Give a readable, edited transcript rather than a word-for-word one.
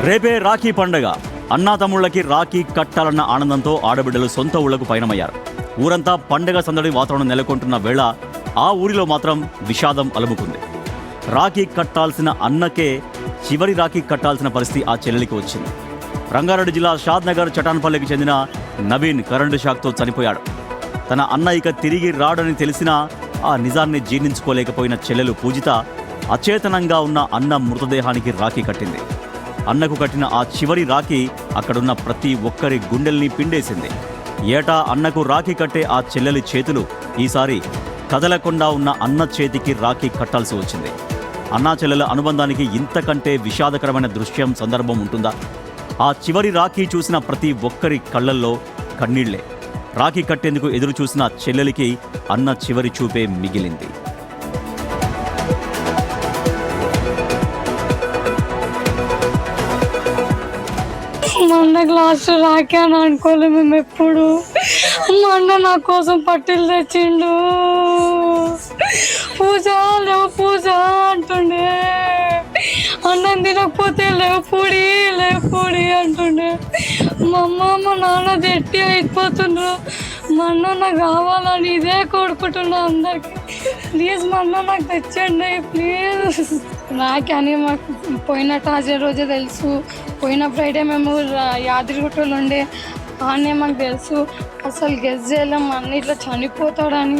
రేపే రాఖీ పండగ. అన్నాతమ్ముళ్ళకి రాఖీ కట్టాలన్న ఆనందంతో ఆడబిడ్డలు సొంత ఊళ్లకు పయనమయ్యారు. ఊరంతా పండగ సందడి వాతావరణం నెలకొంటున్న వేళ ఆ ఊరిలో మాత్రం విషాదం అలుముకుంది. రాఖీ కట్టాల్సిన అన్నకే చివరి రాఖీ కట్టాల్సిన పరిస్థితి ఆ చెల్లెలికి వచ్చింది. రంగారెడ్డి జిల్లా షాద్నగర్ చటాన్పల్లికి చెందిన నవీన్ కరెంటు షాక్తో చనిపోయాడు. తన అన్న ఇక తిరిగి రాడని తెలిసినా ఆ నిజాన్ని జీర్ణించుకోలేకపోయిన చెల్లెలు పూజిత అచేతనంగా ఉన్న అన్న మృతదేహానికి రాఖీ కట్టింది. అన్నకు కట్టిన ఆ చివరి రాఖీ అక్కడున్న ప్రతి ఒక్కరి గుండెల్ని పిండేసింది. ఏటా అన్నకు రాఖీ కట్టే ఆ చెల్లెలి చేతులు ఈసారి కదలకుండా ఉన్న అన్న చేతికి రాఖీ కట్టాల్సి వచ్చింది. అన్నా చెల్లెల అనుబంధానికి ఇంతకంటే విషాదకరమైన దృశ్యం సందర్భం ఉంటుందా? ఆ చివరి రాఖీ చూసిన ప్రతి ఒక్కరి కళ్ళల్లో కన్నీళ్లే. రాఖీ కట్టేందుకు ఎదురు చూసిన చెల్లెలికి అన్న చివరి చూపే మిగిలింది. మా అన్నకు లాస్ట్ రాఖీ అని అనుకోలేదు మేము ఎప్పుడు. మా అన్న నా కోసం పట్టీలు తెచ్చిండు. పూజ లేవు పూజ అంటుండే. అన్నం తినకపోతే లేవు పూడి అంటుండే. మా అమ్మ మా నాన్న తెట్టి అయిపోతుండ్రు. మా అన్న నాకు కావాలని ఇదే కోరుకుంటున్నా అందరికి. ప్లీజ్ మా అన్న నాకు తెచ్చండి ప్లీజ్. రాఖీ అని మాకు పోయిన తాజా రోజే తెలుసు. పోయిన ఫ్రైడే మేము యాదగిరిగుట్టలో ఉండే ఆనే మాకు తెలుసు. అసలు గెస్ చేయలేం మా అన్న ఇట్లా చనిపోతాడని.